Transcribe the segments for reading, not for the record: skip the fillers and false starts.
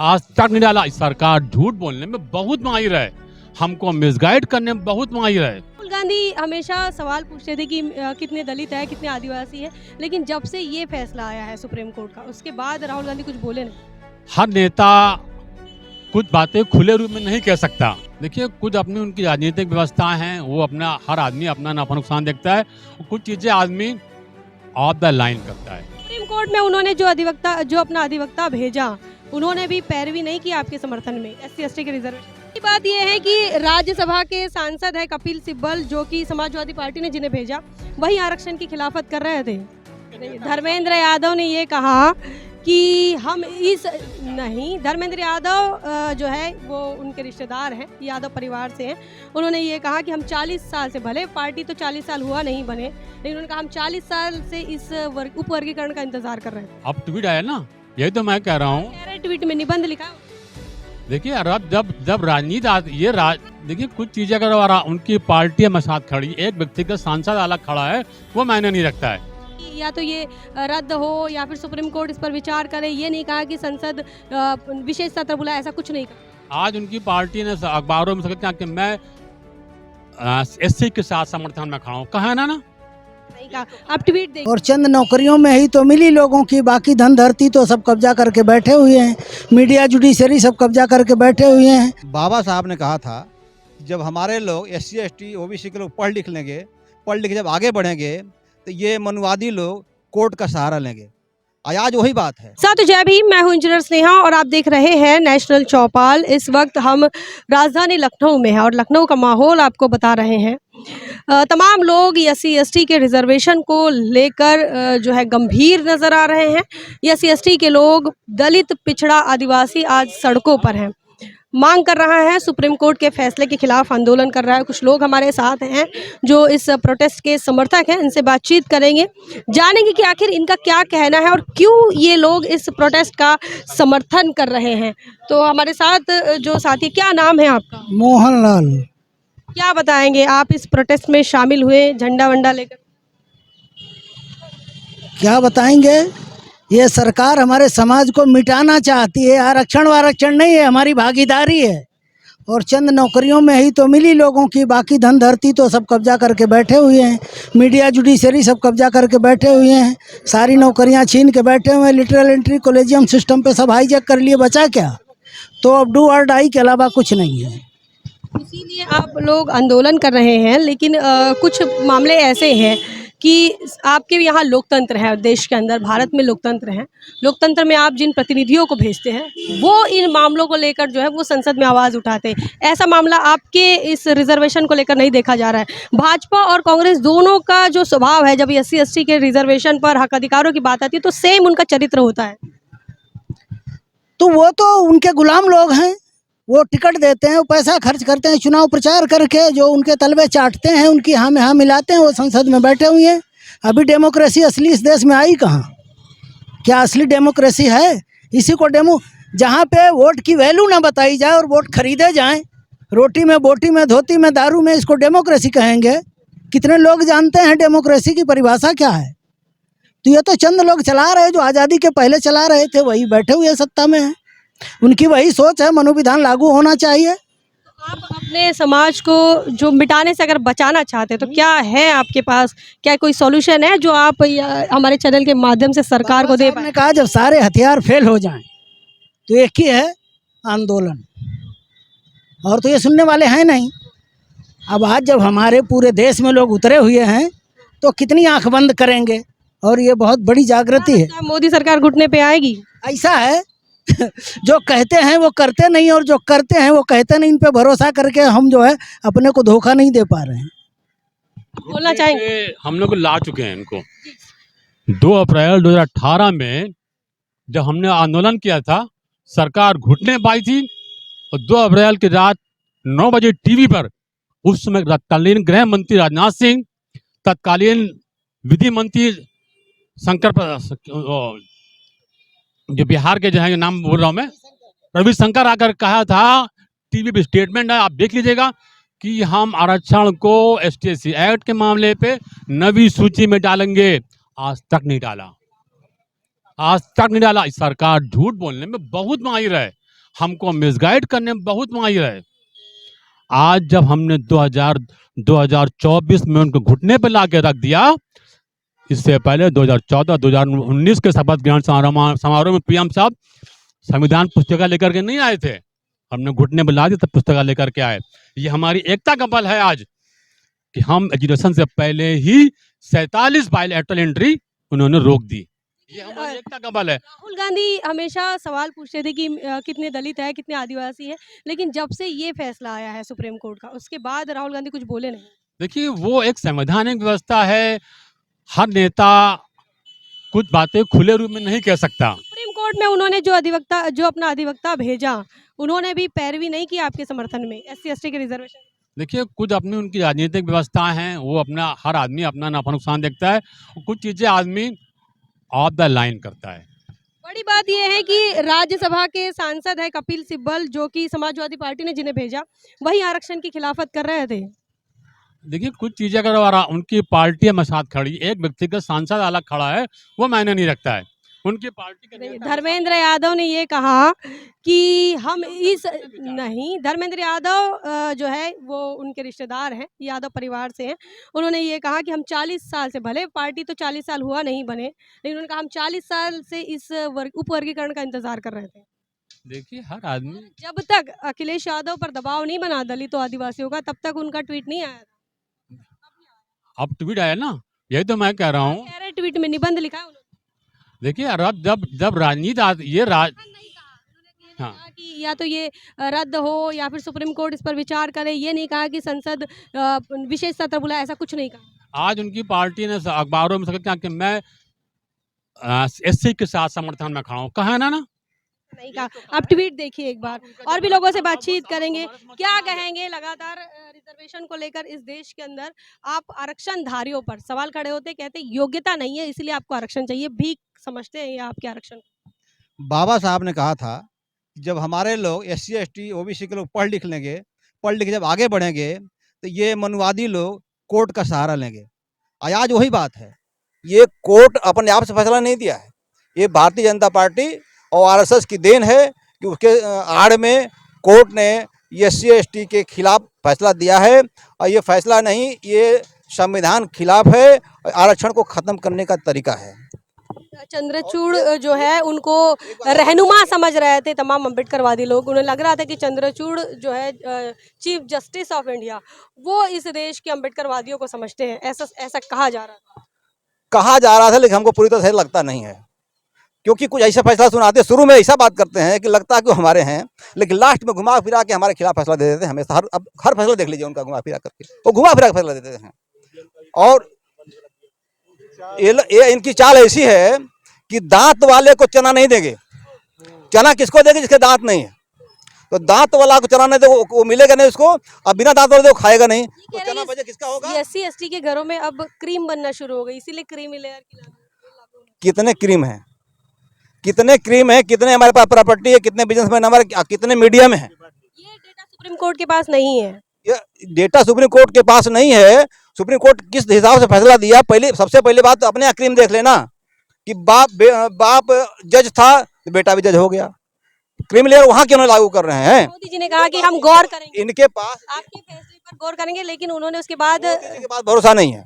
आज तक नहीं डाला। सरकार झूठ बोलने में बहुत माहिर है, हमको मिसगाइड करने में बहुत माहिर है। राहुल गांधी हमेशा सवाल पूछते थे कि कितने दलित है, कितने आदिवासी है, लेकिन जब से ये फैसला आया है सुप्रीम कोर्ट का, उसके बाद राहुल गांधी कुछ बोले नहीं। हर नेता कुछ बातें खुले रूप में नहीं कह सकता। देखिए, कुछ अपनी उनकी राजनीतिक व्यवस्था है, वो अपना हर आदमी अपना नफा नुकसान देखता है, कुछ चीजें आदमी ऑफ द लाइन करता है। सुप्रीम कोर्ट में उन्होंने जो अपना अधिवक्ता भेजा, उन्होंने भी पैरवी नहीं की आपके समर्थन में SC/ST के रिजर्वेशन की। बात यह है कि राज्यसभा के सांसद है कपिल सिब्बल, जो कि समाजवादी पार्टी ने जिन्हें भेजा, वही आरक्षण की खिलाफत कर रहे थे। धर्मेंद्र यादव ने ये कहा कि हम धर्मेंद्र यादव जो है वो उनके रिश्तेदार हैं, यादव परिवार से हैं। उन्होंने ये कहा कि हम 40 साल से, भले पार्टी तो 40 साल हुआ नहीं बने, लेकिन उन्होंने कहा हम 40 साल से इस उपवर्गीकरण का इंतजार कर रहे हैं। अब ट्वीट आया ना, यही तो मैं कह रहा हूँ। कह रहे ट्वीट में निबंध लिखा। देखिए, अब जब राजनीति देखिए, कुछ चीजें अगर उनकी पार्टी में साथ खड़ी, एक व्यक्तिगत सांसद अलग खड़ा है, वो मायने नहीं रखता है। या तो ये रद्द हो या फिर सुप्रीम कोर्ट इस पर विचार करे, ये नहीं कहा कि संसद विशेष सत्र बुलाए, ऐसा कुछ नहीं कहा। आज उनकी पार्टी ने अखबारों में सकते हैं कि मैं SC के साथ समर्थन में खड़ा हूँ, कहा है ना नहीं कहा। आप ट्वीट देखिए। और चंद नौकरियों में ही तो मिली लोगों की, बाकी धन धरती तो सब कब्जा करके बैठे हुए हैं। मीडिया जुडिशरी सब कब्जा करके बैठे हुए हैं। बाबा साहब ने कहा था, जब हमारे लोग SC/ST OBC के लोग पढ़ लिख लेंगे, पढ़ लिख जब आगे बढ़ेंगे, तो ये मनुवादी लोग कोर्ट का सहारा लेंगे। आज वही बात है। साथ जय भीम, मैं हूं इंजीनियर स्नेहा और आप देख रहे हैं नेशनल चौपाल। इस वक्त हम राजधानी लखनऊ में हैं और लखनऊ का माहौल आपको बता रहे हैं। तमाम लोग SC/ST के रिजर्वेशन को लेकर जो है गंभीर नजर आ रहे हैं। SC/ST के लोग, दलित, पिछड़ा, आदिवासी आज सड़कों पर हैं, मांग कर रहा है, सुप्रीम कोर्ट के फैसले के खिलाफ आंदोलन कर रहा है। कुछ लोग हमारे साथ हैं जो इस प्रोटेस्ट के समर्थक हैं, इनसे बातचीत करेंगे, जानेंगे कि आखिर इनका क्या कहना है और क्यों ये लोग इस प्रोटेस्ट का समर्थन कर रहे हैं। तो हमारे साथ जो साथी, क्या नाम है आपका? मोहनलाल। क्या बताएंगे, आप इस प्रोटेस्ट में शामिल हुए झंडा वंडा लेकर? क्या बताएंगे, ये सरकार हमारे समाज को मिटाना चाहती है। आरक्षण वारक्षण नहीं है, हमारी भागीदारी है। और चंद नौकरियों में ही तो मिली लोगों की, बाकी धन धरती तो सब कब्जा करके बैठे हुए हैं। मीडिया जुडिशरी सब कब्जा करके बैठे हुए हैं, सारी नौकरियां छीन के बैठे हुए हैं। लिटरल एंट्री कॉलेजियम सिस्टम पे सब हाईजैक कर लिए, बचा क्या? तो अब डू और डाई के अलावा कुछ नहीं है। इसीलिए आप लोग आंदोलन कर रहे हैं, लेकिन कुछ मामले ऐसे हैं कि आपके यहाँ लोकतंत्र है, देश के अंदर भारत में लोकतंत्र है। लोकतंत्र में आप जिन प्रतिनिधियों को भेजते हैं, वो इन मामलों को लेकर जो है वो संसद में आवाज़ उठाते हैं। ऐसा मामला आपके इस रिजर्वेशन को लेकर नहीं देखा जा रहा है। भाजपा और कांग्रेस दोनों का जो स्वभाव है, जब SC/ST के रिजर्वेशन पर हक अधिकारों की बात आती है तो सेम उनका चरित्र होता है। तो वो तो उनके गुलाम लोग हैं, वो टिकट देते हैं, वो पैसा खर्च करते हैं, चुनाव प्रचार करके जो उनके तलवे चाटते हैं, उनकी हाँ में हाँ मिलाते हैं, वो संसद में बैठे हुए हैं। अभी डेमोक्रेसी असली इस देश में आई कहाँ? क्या असली डेमोक्रेसी है? इसी को जहाँ पे वोट की वैल्यू ना बताई जाए और वोट खरीदे जाएं, रोटी में, बोटी में, धोती में, दारू में, इसको डेमोक्रेसी कहेंगे? कितने लोग जानते हैं डेमोक्रेसी की परिभाषा क्या है? तो ये तो चंद लोग चला रहे, जो आज़ादी के पहले चला रहे थे, वही बैठे हुए सत्ता में हैं। उनकी वही सोच है, मनोविधान लागू होना चाहिए। आप अपने समाज को जो मिटाने से अगर बचाना चाहते हैं, तो क्या है आपके पास, क्या कोई सॉल्यूशन है जो आप हमारे चैनल के माध्यम से सरकार को दे पाएं? ने कहा जब सारे हथियार फेल हो जाएं तो एक ही है, आंदोलन। और तो ये सुनने वाले हैं नहीं। अब आज जब हमारे पूरे देश में लोग उतरे हुए हैं, तो कितनी आंख बंद करेंगे? और ये बहुत बड़ी जागृति है। मोदी सरकार घुटने पे आएगी? ऐसा है जो कहते हैं वो करते नहीं, और जो करते हैं वो कहते नहीं। इन पे भरोसा करके हम जो है अपने को धोखा नहीं दे पा रहे हैं। बोलना चाहेंगे? हम लोग ला चुके हैं इनको। 2 अप्रैल 2018 में जब हमने आंदोलन किया था, सरकार घुटने पाई थी, और 2 अप्रैल की रात 9 बजे टीवी पर उस समय तत्कालीन गृह मंत्री राजनाथ सिंह, तत्कालीन विधि मंत्री जो बिहार के जो है, नाम बोल रहा हूँ मैं, रविशंकर आकर कहा था, टीवी पे स्टेटमेंट है, आप देख लीजिएगा, कि हम आरक्षण को ST/SC एक्ट के मामले पे नवी सूची में डालेंगे। आज तक नहीं डाला, आज तक नहीं डाला। सरकार झूठ बोलने में बहुत माहिर है, हमको मिसगाइड करने में बहुत माहिर है। आज जब हमने 2024 में उनको घुटने पे ला के रख दिया, इससे पहले 2014-2019 के शपथ ग्रहण समारोह में पीएम साहब संविधान पुस्तिका लेकर के नहीं आए थे, हमने घुटने पे ला दिया तब पुस्तका लेकर के आए। ये हमारी एकता का बल है आज कि हम एजुकेशन से पहले ही 47 बायलैटरल एंट्री उन्होंने रोक दी। ये हमारी एकता का बल है। राहुल गांधी हमेशा सवाल पूछते थे कि कितने दलित है, कितने आदिवासी है, लेकिन जब से ये फैसला आया है सुप्रीम कोर्ट का, उसके बाद राहुल गांधी कुछ बोले नहीं। देखिए, वो एक संवैधानिक व्यवस्था है, हर नेता कुछ बातें खुले रूप में नहीं कह सकता। सुप्रीम कोर्ट में उन्होंने जो अपना अधिवक्ता भेजा, उन्होंने भी पैरवी नहीं की आपके समर्थन में SC ST के रिजर्वेशन। देखिए, कुछ अपनी उनकी राजनीतिक व्यवस्था है, वो अपना हर आदमी अपना नफा नुकसान देखता है, कुछ चीजें आदमी ऑफ द लाइन करता है। बड़ी बात यह है कि राज्यसभा के सांसद है कपिल सिब्बल, जो कि समाजवादी पार्टी ने जिन्हें भेजा, वही आरक्षण की खिलाफत कर रहे थे। देखिए, कुछ चीजें अगर उनकी पार्टी हमारे साथ खड़ी, एक व्यक्तिगत सांसद अलग खड़ा है, वो मायने नहीं रखता है। उनकी पार्टी के नेता धर्मेंद्र यादव ने ये कहा कि हम इस नहीं, धर्मेंद्र यादव जो है वो उनके रिश्तेदार हैं, यादव परिवार से हैं। उन्होंने ये कहा कि हम 40 साल से, भले पार्टी तो 40 साल हुआ नहीं बने, लेकिन उन्होंने कहा हम 40 साल से इस उपवर्गीकरण का इंतजार कर रहे थे। देखिए, हर आदमी जब तक अखिलेश यादव पर दबाव नहीं बना दलितों आदिवासियों का, तब तक उनका ट्वीट नहीं आया था। अब ट्वीट आया ना, यही तो मैं कह रहा हूँ। कह रहे ट्वीट में निबंध लिखा है उन्होंने। देखिए, अब जब राजनीति ये राज नहीं कहा, उन्होंने ये नहीं हाँ। कहा कि या तो ये रद्द हो या फिर सुप्रीम कोर्ट इस पर विचार करे, ये नहीं कहा कि संसद विशेष सत्र बुलाए, ऐसा कुछ नहीं कहा। आज उनकी पार्टी ने अखबारों में सकता कि मैं SC के साथ समर्थन में खड़ा हूँ, कहा है ना नहीं कहा। आप ट्वीट देखिए एक बार, और भी लोगों से बातचीत करेंगे। क्या कहेंगे लगातार रिजर्वेशन को लेकर इस देश के अंदर आप आरक्षणधारियों पर सवाल खड़े होते, कहते योग्यता नहीं है इसलिए आपको आरक्षण चाहिए, भीख समझते हैं ये आपके आरक्षण। बाबा साहब ने कहा था जब हमारे लोग SC ST OBC के लोग पढ़ लिख लेंगे, पढ़ लिख के जब आगे बढ़ेंगे तो ये मनुवादी लोग कोर्ट का सहारा लेंगे। आज वही बात है। ये कोर्ट अपने आप से फैसला नहीं दिया है, ये भारतीय जनता पार्टी और RSS की देन है कि उसके आड़ में कोर्ट ने SC ST के खिलाफ फैसला दिया है, और ये फैसला नहीं, ये संविधान खिलाफ है, आरक्षण को ख़त्म करने का तरीका है। चंद्रचूड़ जो है उनको रहनुमा समझ रहे थे तमाम अम्बेडकरवादी लोग। उन्हें लग रहा था कि चंद्रचूड़ जो है चीफ जस्टिस ऑफ इंडिया, वो इस देश के अम्बेडकरवादियों को समझते हैं, ऐसा कहा जा रहा था। लेकिन हमको पूरी तरह से लगता नहीं है, क्योंकि कुछ ऐसा फैसला सुनाते, शुरू में ऐसा बात करते हैं कि लगता है कि हमारे हैं, लेकिन लास्ट में घुमा फिरा के हमारे खिलाफ फैसला दे देते हैं हमेशा। हर फैसला देख लीजिए उनका, घुमा फिरा करके वो घुमा फिरा के फैसला देते हैं। और ये इनकी चाल ऐसी है कि दांत वाले को चना नहीं देंगे। चना किसको देंगे? जिसके दांत नहीं है। तो दांत वाला को चना नहीं दे, वो मिलेगा नहीं उसको, अब बिना दांत वाले वो खाएगा नहीं, तो चना बचे किसका होगा? SC ST के घरों में अब क्रीम बनना शुरू हो गई, इसीलिए क्रीमी लेयर की कितने क्रीम है, कितने हमारे पास प्रॉपर्टी है, कितने बिजनेसमैन हमारे, कितने मीडिया में है। ये डेटा सुप्रीम कोर्ट के पास नहीं है। ये डेटा सुप्रीम कोर्ट के पास नहीं है। सुप्रीम कोर्ट किस हिसाब से फैसला दिया, सबसे पहले बात तो अपने यहाँ क्रीम देख लेना कि बाप जज था तो बेटा भी जज हो गया। क्रीम लेयर वहाँ क्यों लागू कर रहे हैं? मोदी जी ने कहा कि हम गौर करेंगे, इनके पास आपके फैसले पर गौर करेंगे, लेकिन उन्होंने उसके बाद भरोसा नहीं है।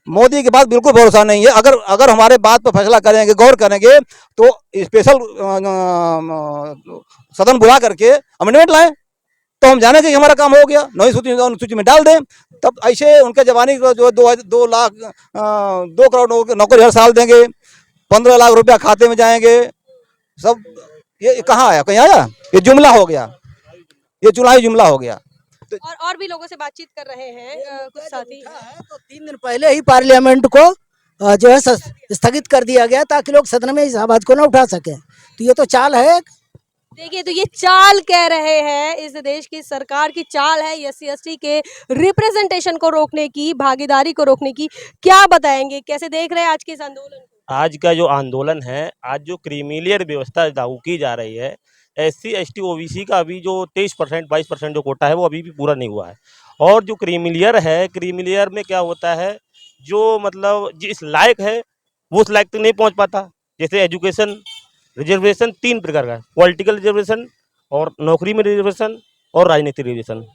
मोदी के बाद बिल्कुल भरोसा नहीं है। अगर हमारे बात पर फैसला करेंगे, गौर करेंगे, तो स्पेशल सदन बुला करके अमेंडमेंट लाएं, तो हम जाने कि हमारा काम हो गया, नई सूची में डाल दें। तब ऐसे उनके जवानी को जो 2 करोड़ नौकरी हर साल देंगे, 15 लाख रुपया खाते में जाएंगे, सब ये कहाँ आया? कहीं आया? ये जुमला हो गया, ये चुनावी जुमला हो गया। और भी लोगों से बातचीत कर रहे हैं कुछ साथी। तो 3 दिन पहले ही पार्लियामेंट को जो है स्थगित कर दिया गया ताकि लोग सदन में इस आवाज को न उठा सके। तो ये तो चाल है। देखिए, तो ये चाल कह रहे हैं, इस देश की सरकार की चाल है SC ST के रिप्रेजेंटेशन को रोकने की, भागीदारी को रोकने की। क्या बताएंगे, कैसे देख रहे हैं आज के इस आंदोलन को? आज का जो आंदोलन है, आज जो क्रीमिलियर व्यवस्था लागू की जा रही है, SC ST OBC का अभी जो 23% 22% जो कोटा है वो अभी भी पूरा नहीं हुआ है। और जो क्रीमिलियर है, क्रीमिलियर में क्या होता है, जो मतलब जिस लायक है वो उस लायक तक नहीं पहुंच पाता। जैसे एजुकेशन रिजर्वेशन 3 प्रकार का है, पॉलिटिकल रिजर्वेशन, और नौकरी में रिजर्वेशन और राजनीतिक रिजर्वेशन।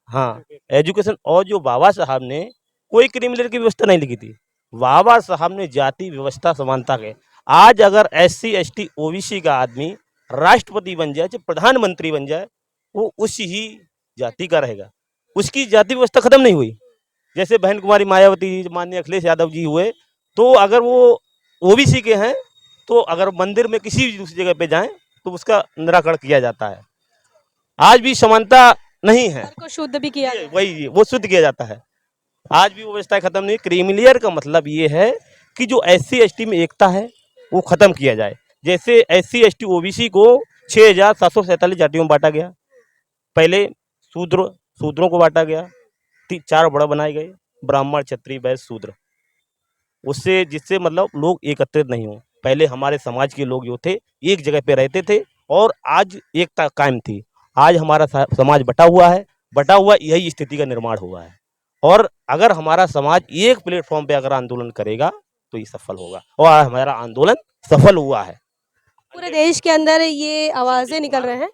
हाँ, एजुकेशन। और जो बाबा साहब ने कोई क्रिमिनल की व्यवस्था नहीं लिखी थी, बाबा साहब ने जाति व्यवस्था समानता के। आज अगर SC ST OBC का आदमी राष्ट्रपति बन जाए, चाहे प्रधानमंत्री बन जाए, वो उसी ही जाति का रहेगा, उसकी जाति व्यवस्था खत्म नहीं हुई। जैसे बहन कुमारी मायावती जी, माननीय अखिलेश यादव जी हुए, तो अगर वो OBC के हैं तो अगर मंदिर में किसी भी दूसरी जगह पे जाएं तो उसका निराकरण किया जाता है। आज भी समानता नहीं है, घर को शुद्ध भी किया जाए। वही वो शुद्ध किया जाता है। आज भी वो व्यवस्था खत्म नहीं। क्रीमिलियर का मतलब ये है कि जो SC ST में एकता है वो खत्म किया जाए। जैसे SC ST OBC को 6,747 जातियों में बांटा गया, पहले शूद्रों को बांटा गया, 4 बड़ा बनाए गए, ब्राह्मण, क्षत्रिय, वैश्य, शूद्र। उससे जिससे मतलब लोग एकत्रित नहीं हो। पहले हमारे समाज के लोग जो थे एक जगह पे रहते थे और आज एकता कायम थी। आज हमारा समाज बटा हुआ है, बटा हुआ यही स्थिति का निर्माण हुआ है। और अगर हमारा समाज एक प्लेटफॉर्म पे अगर आंदोलन करेगा तो ये सफल होगा, और हमारा आंदोलन सफल हुआ है। पूरे देश के अंदर ये आवाज़ें निकल रहे हैं।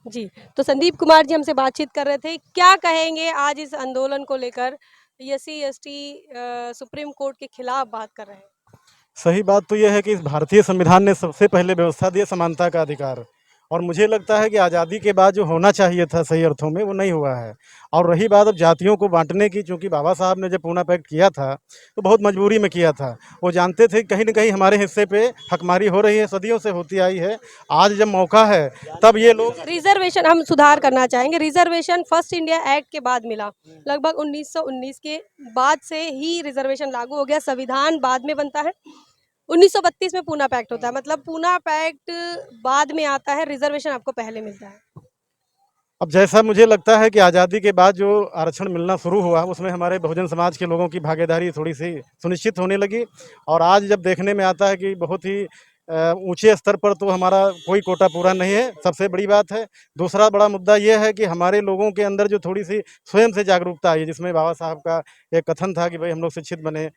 जी, तो संदीप कुमार जी हमसे बातचीत कर रहे थे। क्या कहेंगे आज इस आंदोलन को लेकर? SC ST सुप्रीम कोर्ट के खिलाफ बात कर रहे हैं। सही बात तो यह है कि इस भारतीय संविधान ने सबसे पहले व्यवस्था दी है समानता का अधिकार, और मुझे लगता है कि आज़ादी के बाद जो होना चाहिए था सही अर्थों में वो नहीं हुआ है। और रही बात अब जातियों को बांटने की, चूँकि बाबा साहब ने जब पूना पैक्ट किया था तो बहुत मजबूरी में किया था। वो जानते थे कहीं न कहीं हमारे हिस्से पे हकमारी हो रही है, सदियों से होती आई है। आज जब मौका है तब ये लोग रिजर्वेशन हम सुधार करना चाहेंगे। रिजर्वेशन फर्स्ट इंडिया एक्ट के बाद मिला, लगभग 1919 के बाद से ही रिजर्वेशन लागू हो गया। संविधान बाद में बनता है, 1932 में पूना पैक्ट होता है, मतलब पूना पैक्ट बाद में आता है, रिजर्वेशन आपको पहले मिलता है। अब जैसा मुझे लगता है कि आज़ादी के बाद जो आरक्षण मिलना शुरू हुआ उसमें हमारे बहुजन समाज के लोगों की भागीदारी थोड़ी सी सुनिश्चित होने लगी। और आज जब देखने में आता है कि बहुत ही ऊंचे स्तर पर तो हमारा कोई कोटा पूरा नहीं है, सबसे बड़ी बात है। दूसरा बड़ा मुद्दा ये है कि हमारे लोगों के अंदर जो थोड़ी सी स्वयं से जागरूकता आई है, जिसमें बाबा साहब का एक कथन था कि भाई हम लोग शिक्षित बने,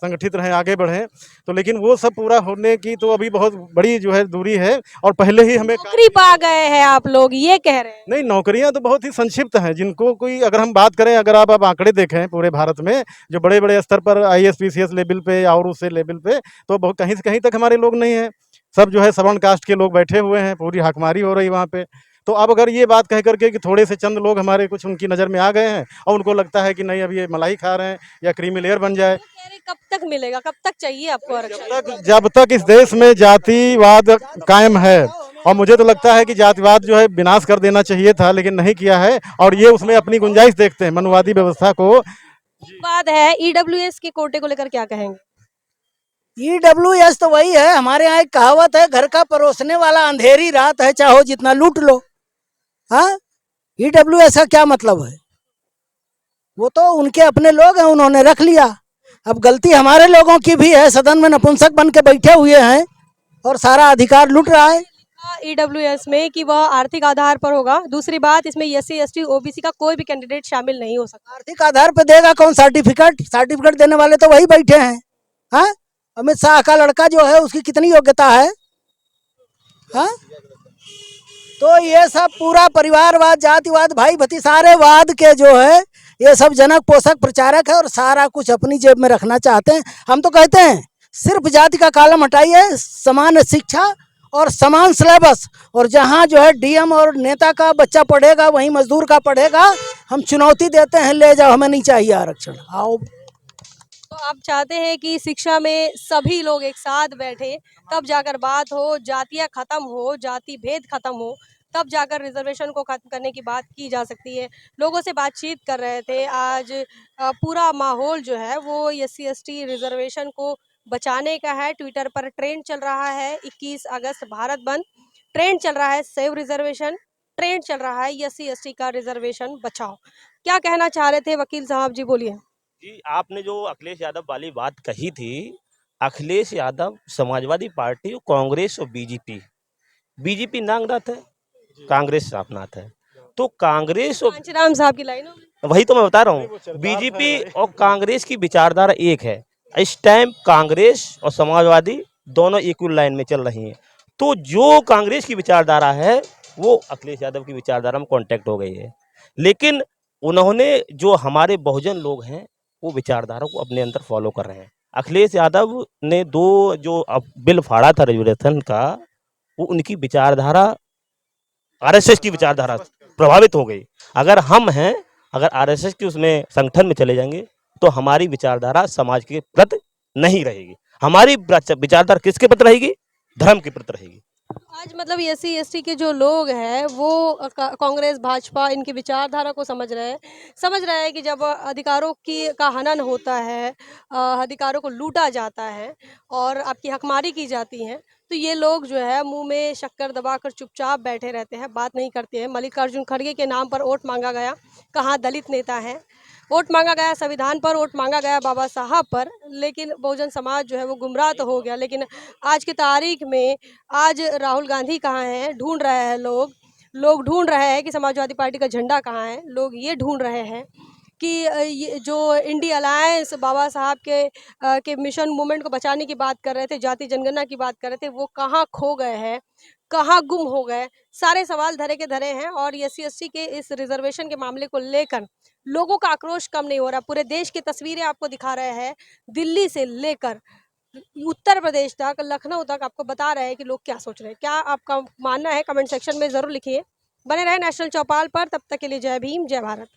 संगठित रहें, आगे बढ़ें, तो लेकिन वो सब पूरा होने की तो अभी बहुत बड़ी जो है दूरी है। और पहले ही हमें नौकरी पा गए हैं आप लोग, ये कह रहे हैं। नहीं, नौकरियां तो बहुत ही संक्षिप्त हैं, जिनको कोई अगर हम बात करें, अगर आप आंकड़े देखें पूरे भारत में जो बड़े बड़े स्तर पर IAS PCS लेवल पे या और उससे लेवल पे, तो बहुत कहीं से कहीं तक हमारे लोग नहीं हैं। सब जो है सवर्ण कास्ट के लोग बैठे हुए हैं, पूरी हाकमारी हो रही वहाँ पे। तो अब अगर ये बात कह करके कि थोड़े से चंद लोग हमारे कुछ उनकी नज़र में आ गए हैं और उनको लगता है कि नहीं अब ये मलाई खा रहे हैं या क्रीमी लेयर बन जाए, कह रहे कब तक मिलेगा, कब तक चाहिए आपको आरक्षण? जब तक इस देश में जातिवाद कायम है। और मुझे तो लगता है कि जातिवाद जो है विनाश कर देना चाहिए था, लेकिन नहीं किया है, और ये उसमें अपनी गुंजाइश देखते हैं मनुवादी व्यवस्था को। बात है EWS के कोटे को लेकर क्या कहेंगे? EWS तो वही है, हमारे यहाँ एक कहावत है, घर का परोसने वाला अंधेरी रात है, चाहो जितना लूट लो। हाँ, EWS का क्या मतलब है? वो तो उनके अपने लोग हैं, उन्होंने रख लिया। अब गलती हमारे लोगों की भी है, सदन में नपुंसक बन के बैठे हुए हैं और सारा अधिकार लूट रहा है। EWS में कि वह आर्थिक आधार पर होगा। दूसरी बात, इसमें SC ST OBC का कोई भी कैंडिडेट शामिल नहीं हो सकता। आर्थिक आधार पे देगा कौन? सर्टिफिकेट देने वाले तो वही बैठे हैं। हाँ, अमित शाह का लड़का जो है उसकी कितनी योग्यता है? हाँ, तो ये सब पूरा परिवारवाद, जातिवाद, भाई भतीसारेवाद के जो है ये सब जनक पोषक प्रचारक है और सारा कुछ अपनी जेब में रखना चाहते हैं। हम तो कहते हैं सिर्फ जाति का कालम हटाइए, समान शिक्षा और समान सिलेबस, और जहाँ जो है DM और नेता का बच्चा पढ़ेगा वहीं मजदूर का पढ़ेगा। हम चुनौती देते हैं, ले जाओ, हमें नहीं चाहिए आरक्षण, आओ। तो आप चाहते हैं कि शिक्षा में सभी लोग एक साथ बैठे, तब जाकर बात हो, जातियाँ खत्म हो, जाति भेद खत्म हो, तब जाकर रिजर्वेशन को खत्म करने की बात की जा सकती है। लोगों से बातचीत कर रहे थे। आज पूरा माहौल जो है वो SC ST रिजर्वेशन को बचाने का है। ट्विटर पर ट्रेंड चल रहा है 21 अगस्त भारत बंद, ट्रेंड चल रहा है सेव रिजर्वेशन, ट्रेंड चल रहा है SC ST का रिजर्वेशन बचाओ। क्या कहना चाह रहे थे वकील साहब जी, बोलिए। जी, आपने जो अखिलेश यादव वाली बात कही थी, अखिलेश यादव समाजवादी पार्टी, कांग्रेस और बीजेपी नांगनाथ है, कांग्रेस सापनाथ है। तो कांग्रेस और कांचीराम साहब की लाइन हो गई। वही तो मैं बता रहा हूँ, बीजेपी और कांग्रेस की विचारधारा एक है। इस टाइम कांग्रेस और समाजवादी दोनों इक्वल लाइन में चल रही हैं। तो जो कांग्रेस की विचारधारा है वो अखिलेश यादव की विचारधारा में कॉन्टैक्ट हो गई है, लेकिन उन्होंने जो हमारे बहुजन लोग हैं वो विचारधारा को अपने अंदर फॉलो कर रहे हैं। अखिलेश यादव ने दो जो बिल फाड़ा था रिजर्वेशन का, वो उनकी विचारधारा आरएसएस की विचारधारा प्रभावित हो गई। अगर हम हैं, अगर आरएसएस के उसमें संगठन में चले जाएंगे तो हमारी विचारधारा समाज के प्रति नहीं रहेगी। हमारी विचारधारा किसके प्रति रहेगी? धर्म के प्रति रहेगी। आज मतलब एससी एसटी के जो लोग हैं वो कांग्रेस भाजपा इनकी विचारधारा को समझ रहे हैं कि जब अधिकारों की का हनन होता है, अधिकारों को लूटा जाता है और आपकी हकमारी की जाती है, तो ये लोग जो है मुंह में शक्कर दबाकर चुपचाप बैठे रहते हैं, बात नहीं करते हैं। मल्लिकार्जुन खड़गे के नाम पर वोट मांगा गया, कहाँ दलित नेता हैं। वोट मांगा गया संविधान पर, वोट मांगा गया बाबा साहब पर, लेकिन बहुजन समाज जो है वो गुमराह तो हो गया। लेकिन आज की तारीख में आज राहुल गांधी कहाँ हैं, ढूंढ रहे हैं लोग ढूंढ रहे हैं कि समाजवादी पार्टी का झंडा कहाँ है। लोग ये ढूंढ रहे हैं कि ये जो इंडिया अलायंस बाबा साहब के मिशन मूवमेंट को बचाने की बात कर रहे थे, जाति जनगणना की बात कर रहे थे, वो कहाँ खो गए हैं, कहाँ गुम हो गए। सारे सवाल धरे के धरे हैं और एससी एसटी के इस रिजर्वेशन के मामले को लेकर लोगों का आक्रोश कम नहीं हो रहा। पूरे देश की तस्वीरें आपको दिखा रहे हैं, दिल्ली से लेकर उत्तर प्रदेश तक, लखनऊ तक आपको बता रहे हैं कि लोग क्या सोच रहे हैं। क्या आपका मानना है? कमेंट सेक्शन में ज़रूर लिखिए। बने रहे नेशनल चौपाल पर, तब तक के लिए जय भीम, जय भारत।